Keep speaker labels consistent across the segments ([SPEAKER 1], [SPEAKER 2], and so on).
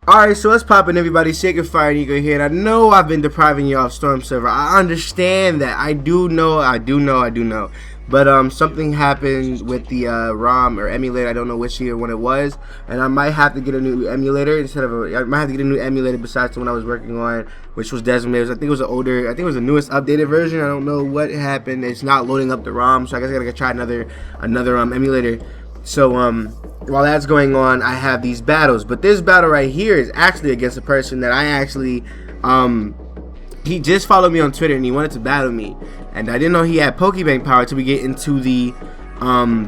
[SPEAKER 1] Alright, so let's pop in, everybody. Shaker Fire and Eagle here. And I know I've been depriving you of Storm Server. I understand that. I do know. But something happened with the ROM or emulator. I don't know which year when it was, and I might have to get a new emulator I might have to get a new emulator besides the one I was working on, which was Desmos. I think it was an older. I think it was the newest updated version. I don't know what happened. It's not loading up the ROM, so I guess I gotta try another emulator. So while that's going on, I have these battles, but this battle right here is actually against a person that I actually he just followed me on Twitter and he wanted to battle me, and I didn't know he had Pokebank power till we get into the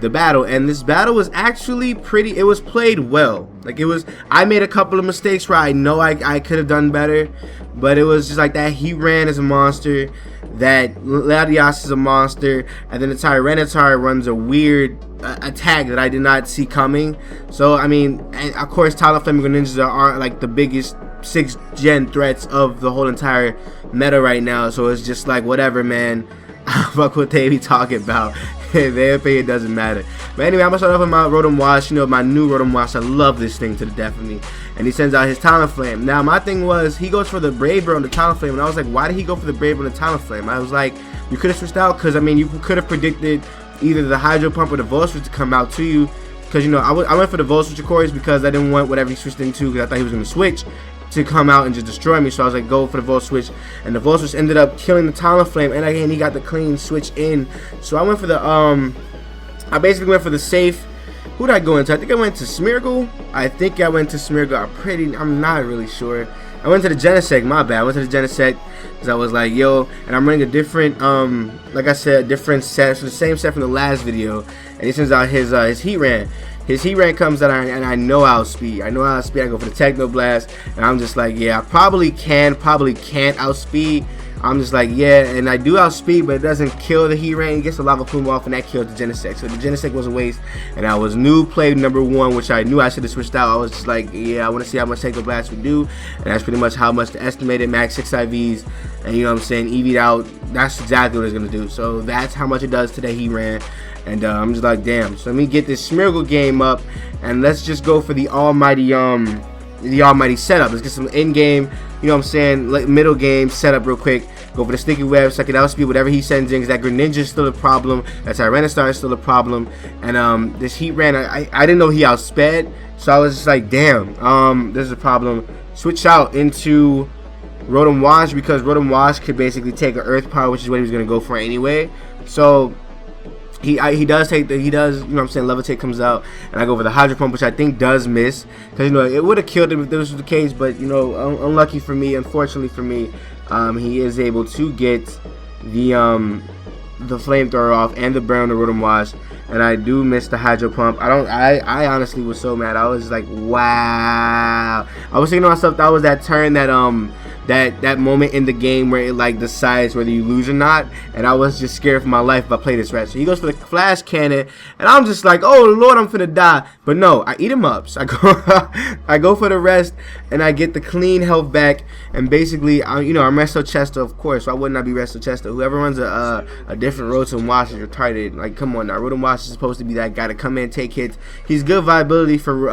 [SPEAKER 1] battle. And this battle was actually pretty, it was played well. Like, it was, I made a couple of mistakes where I know I could have done better, but it was just like that Heatran is a monster, that Latias is a monster, and then the Tyranitar runs a weird attack that I did not see coming. So I mean, and of course Talonflame Ninjas are like the biggest 6th gen threats of the whole entire meta right now, so it's just like, whatever, man. Fuck what they be talking about. Their opinion doesn't matter. But anyway, I'm gonna start off with my Rotom Wash. You know, my new Rotom Wash. I love this thing to the death of me. And he sends out his Talonflame. Now my thing was, he goes for the Brave Bird on the Talonflame, and I was like, why did he go for the Brave Bird on the Talonflame? I was like, you could have switched out, because I mean, you could have predicted either the Hydro Pump or the Volt Switch to come out to you. Because, you know, I went for the Volt Switch, of course, because I didn't want whatever he switched into, because I thought he was going to switch to come out and just destroy me. So I was like, go for the Volt Switch, and the Volt Switch ended up killing the Talonflame, and again, he got the clean switch in. So I went for the, I basically went for the safe. Who did I go into? I think I went to Smeargle. I'm not really sure. I went to the Genesect, my bad. I went to the Genesect because I was like, yo, and I'm running a different, like I said, different set, so the same set from the last video. And he sends out his Heatran. His Heatran comes out, and I know outspeed. I go for the Techno Blast, and I'm just like, yeah, I probably can't outspeed. I'm just like, yeah, and I do outspeed, but it doesn't kill the Heatran. It gets the Lava Plume off, and that kills the Genesect. So the Genesect was a waste, and I was new play number 1, which I knew I should have switched out. I was just like, yeah, I want to see how much Techno Blast would do, and that's pretty much how much the estimated max 6 IVs, and you know what I'm saying, EV'd out. That's exactly what it's going to do. So that's how much it does to the Heatran. And I'm just like, damn. So let me get this Smeargle game up, and let's just go for the almighty setup. Let's get some in-game, you know what I'm saying, like middle game setup real quick. Go for the Sticky Web, so I can outspeed whatever he sends in, because that Greninja is still a problem, that Tyranitar is still a problem, and this Heatran, I didn't know he outsped, so I was just like, damn, this is a problem. Switch out into Rotom Wash, because Rotom Wash could basically take an Earth Power, which is what he was going to go for anyway. So he does, you know what I'm saying, Levitate comes out, and I go for the Hydro Pump, which I think does miss, because, you know, it would have killed him if this was the case, but, you know, unlucky for me, unfortunately for me, he is able to get the Flamethrower off and the burn on the Rotom Wash, and I do miss the Hydro Pump. I honestly was so mad. I was just like, wow. I was thinking to myself, that was that turn that that moment in the game where it like decides whether you lose or not, and I was just scared for my life if I play this right. So he goes for the Flash Cannon, and I'm just like, oh lord, I'm finna die. But no, I eat him up. So I go for the rest, and I get the clean health back, and basically, you know, I'm Resto Chester, of course. Why wouldn't I be Resto Chester? Whoever runs a different Rotom Wash is retarded. Like, come on now, Rotom Wash is supposed to be that guy to come in, take hits. He's good viability for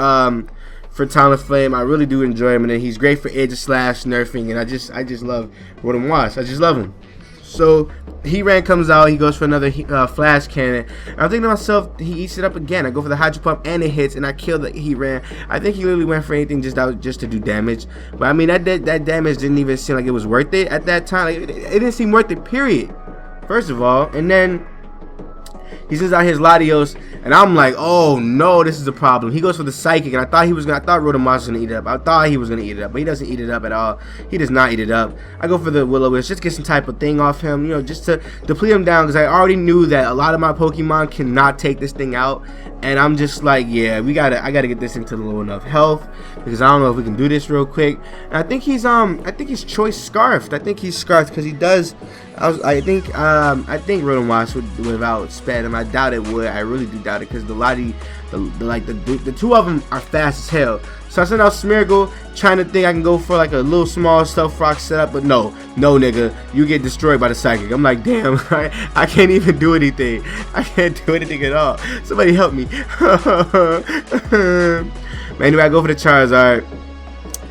[SPEAKER 1] Talonflame. I really do enjoy him, and then he's great for edge slash nerfing, and I just love Rotom Wash. I just love him. So Heatran comes out, he goes for another Flash Cannon. I'm thinking to myself, he eats it up again. I go for the Hydro Pump, and it hits, and I kill the Heatran. I think he literally went for anything just to do damage. But I mean, that damage didn't even seem like it was worth it at that time. Like, it didn't seem worth it, period. First of all, and then he sends out his Latios, and I'm like, oh no, this is a problem. He goes for the Psychic, and I thought Rotom Wash was gonna eat it up. I thought he was gonna eat it up, but he doesn't eat it up at all. He does not eat it up. I go for the Will-O-Wisp, just to get some type of thing off him, you know, just to deplete him down, because I already knew that a lot of my Pokemon cannot take this thing out, and I'm just like, yeah, I gotta get this into low enough health, because I don't know if we can do this real quick. And I think he's Choice Scarfed. I think he's Scarfed because he does. I think Rotom Wash would have outsped him. I doubt it would. I really do doubt it, because the two of them are fast as hell. So I sent out Smeargle, trying to think I can go for like a little small Stealth Rock setup, but no nigga, you get destroyed by the Psychic. I'm like, damn, I can't even do anything. I can't do anything at all. Somebody help me. But anyway, I go for the Charizard.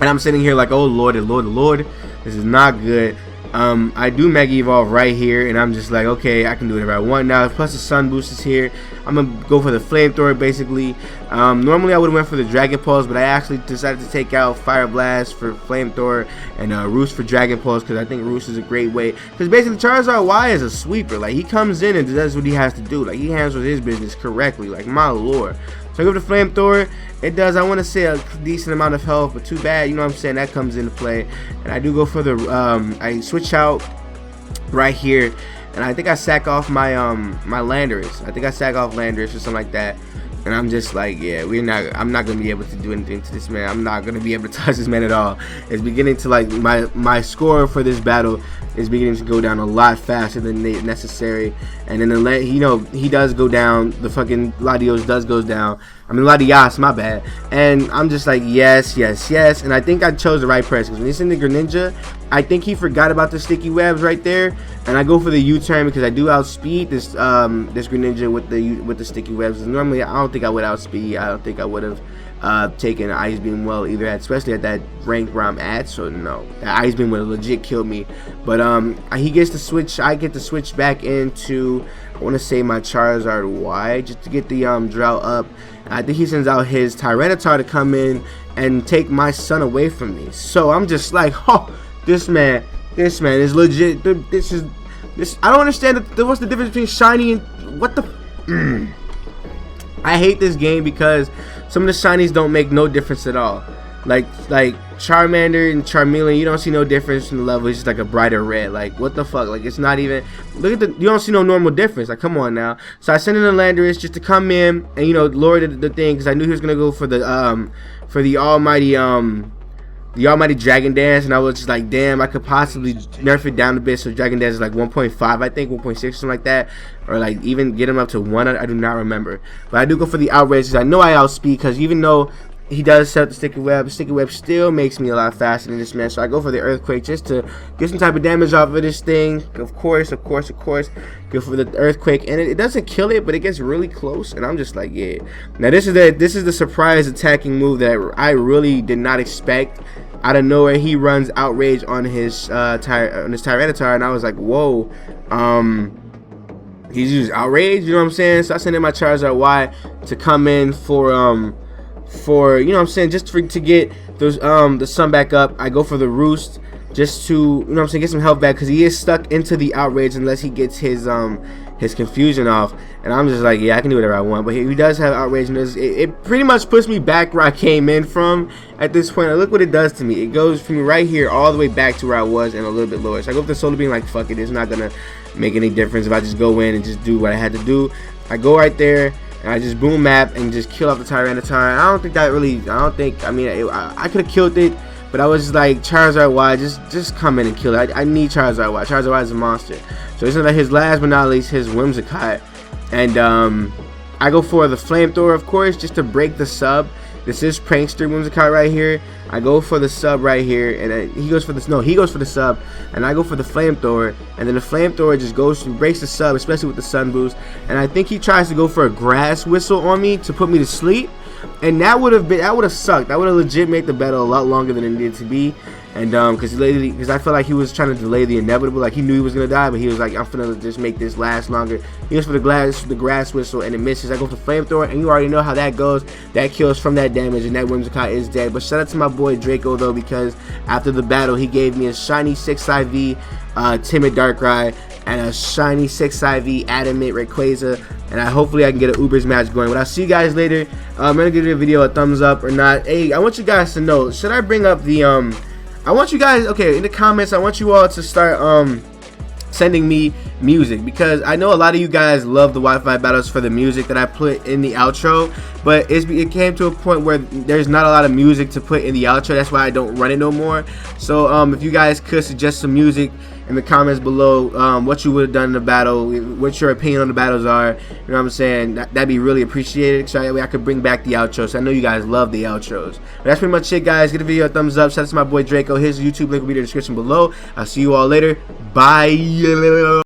[SPEAKER 1] And I'm sitting here like, oh Lord, Lord, this is not good. I do Mega Evolve right here, and I'm just like, okay, I can do whatever I want now. Plus the Sun Boost is here. I'm gonna go for the Flamethrower basically. Normally I would have went for the Dragon Pulse, but I actually decided to take out Fire Blast for Flamethrower and Roost for Dragon Pulse, because I think Roost is a great way. Because basically Charizard Y is a sweeper. Like, he comes in and does what he has to do. Like, he handles his business correctly. Like, my lord. So I go for the Flamethrower. It does, I want to say, a decent amount of health, but too bad, you know what I'm saying, that comes into play. And I do go for the, I switch out right here, and I think I sack off my my Landorus. I think I sack off Landorus or something like that. And I'm just like, yeah, I'm not gonna be able to do anything to this man. I'm not gonna be able to touch this man at all. It's beginning to, like, my score for this battle is beginning to go down a lot faster than necessary. And then he does go down. The fucking Latios does goes down. I mean, Latias, my bad. And I'm just like, yes. And I think I chose the right press, because when he's in the Greninja, I think he forgot about the sticky webs right there, and I go for the U-turn because I do outspeed this this Greninja with the sticky webs. Normally, I don't think I would outspeed. I don't think I would have taken Ice Beam well either, especially at that rank where I'm at. So no, that Ice Beam would have legit killed me. But he gets to switch. I get to switch back into, I want to say, my Charizard Y, just to get the drought up. I think he sends out his Tyranitar to come in and take my son away from me. So I'm just like, oh, this man is legit. This I don't understand what's the difference between shiny and what the. I hate this game because some of the shinies don't make no difference at all. Like Charmander and Charmeleon, you don't see no difference in the level. It's just like a brighter red. Like, what the fuck? Like, it's not even. Look at you don't see no normal difference. Like, come on now. So I sent in a Landorus just to come in and, you know, lower the thing, because I knew he was gonna go for the almighty Dragon Dance, and I was just like, damn, I could possibly nerf it down a bit so Dragon Dance is like 1.5, I think 1.6, something like that, or like even get him up to 1. I do not remember, but I do go for the Outrage because I know I outspeed, because even though he does set up the sticky web still makes me a lot faster than this man. So I go for the Earthquake just to get some type of damage off of this thing. Of course. Go for the Earthquake, and it doesn't kill it, but it gets really close. And I'm just like, yeah. Now this is the surprise attacking move that I really did not expect. Out of nowhere, he runs Outrage on his Tyranitar, and I was like, whoa. He's used Outrage, you know what I'm saying? So I sent in my Charizard Y to come in for you know what I'm saying, just to get those the sun back up. I go for the Roost just to, you know what I'm saying, get some health back, because he is stuck into the Outrage unless he gets his confusion off. And I'm just like, yeah, I can do whatever I want. But he does have Outrage, and it pretty much puts me back where I came in from at this point. Look what it does to me. It goes from right here all the way back to where I was and a little bit lower. So I go for the Solar Beam like, fuck it, it's not gonna make any difference if I just go in and just do what I had to do. I go right there and I just boom map and just kill off the Tyranitar. I don't think that really, I mean, I could have killed it, but I was just like, Charizard Y, just come in and kill it. I need Charizard Y. Charizard Y is a monster. So it's like his last but not least, his Whimsicott. And I go for the Flamethrower, of course, just to break the sub. This is Prankster Whimsicott right here. I go for the sub right here, and he goes for the sub, and I go for the Flamethrower, and then the Flamethrower just goes and breaks the sub, especially with the Sun Boost. And I think he tries to go for a Grass Whistle on me to put me to sleep, and that would have sucked. That would have legit made the battle a lot longer than it needed to be. And because I feel like he was trying to delay the inevitable. Like, he knew he was gonna die, but he was like, I'm finna just make this last longer. He goes for the Grass Whistle, and it misses. I go for Flamethrower, and you already know how that goes. That kills from that damage, and that Whimsicott is dead. But shout out to my boy Draco though, because after the battle, he gave me a shiny 6IV Timid Darkrai and a shiny 6IV Adamant Rayquaza, and hopefully I can get an Ubers match going. But I'll see you guys later. I'm gonna give the video a thumbs up or not. Hey, I want you guys to know, should I bring up the I want you guys, okay, in the comments, I want you all to start sending me music, because I know a lot of you guys love the Wi-Fi battles for the music that I put in the outro, but it came to a point where there's not a lot of music to put in the outro. That's why I don't run it no more. So if you guys could suggest some music in the comments below, what you would have done in the battle, what your opinion on the battles are, you know what I'm saying, that'd be really appreciated, so that way I could bring back the outro. So I know you guys love the outros. But that's pretty much it, guys. Give the video a thumbs up. Shout out to my boy Draco. His YouTube link will be in the description below. I'll see you all later. Bye.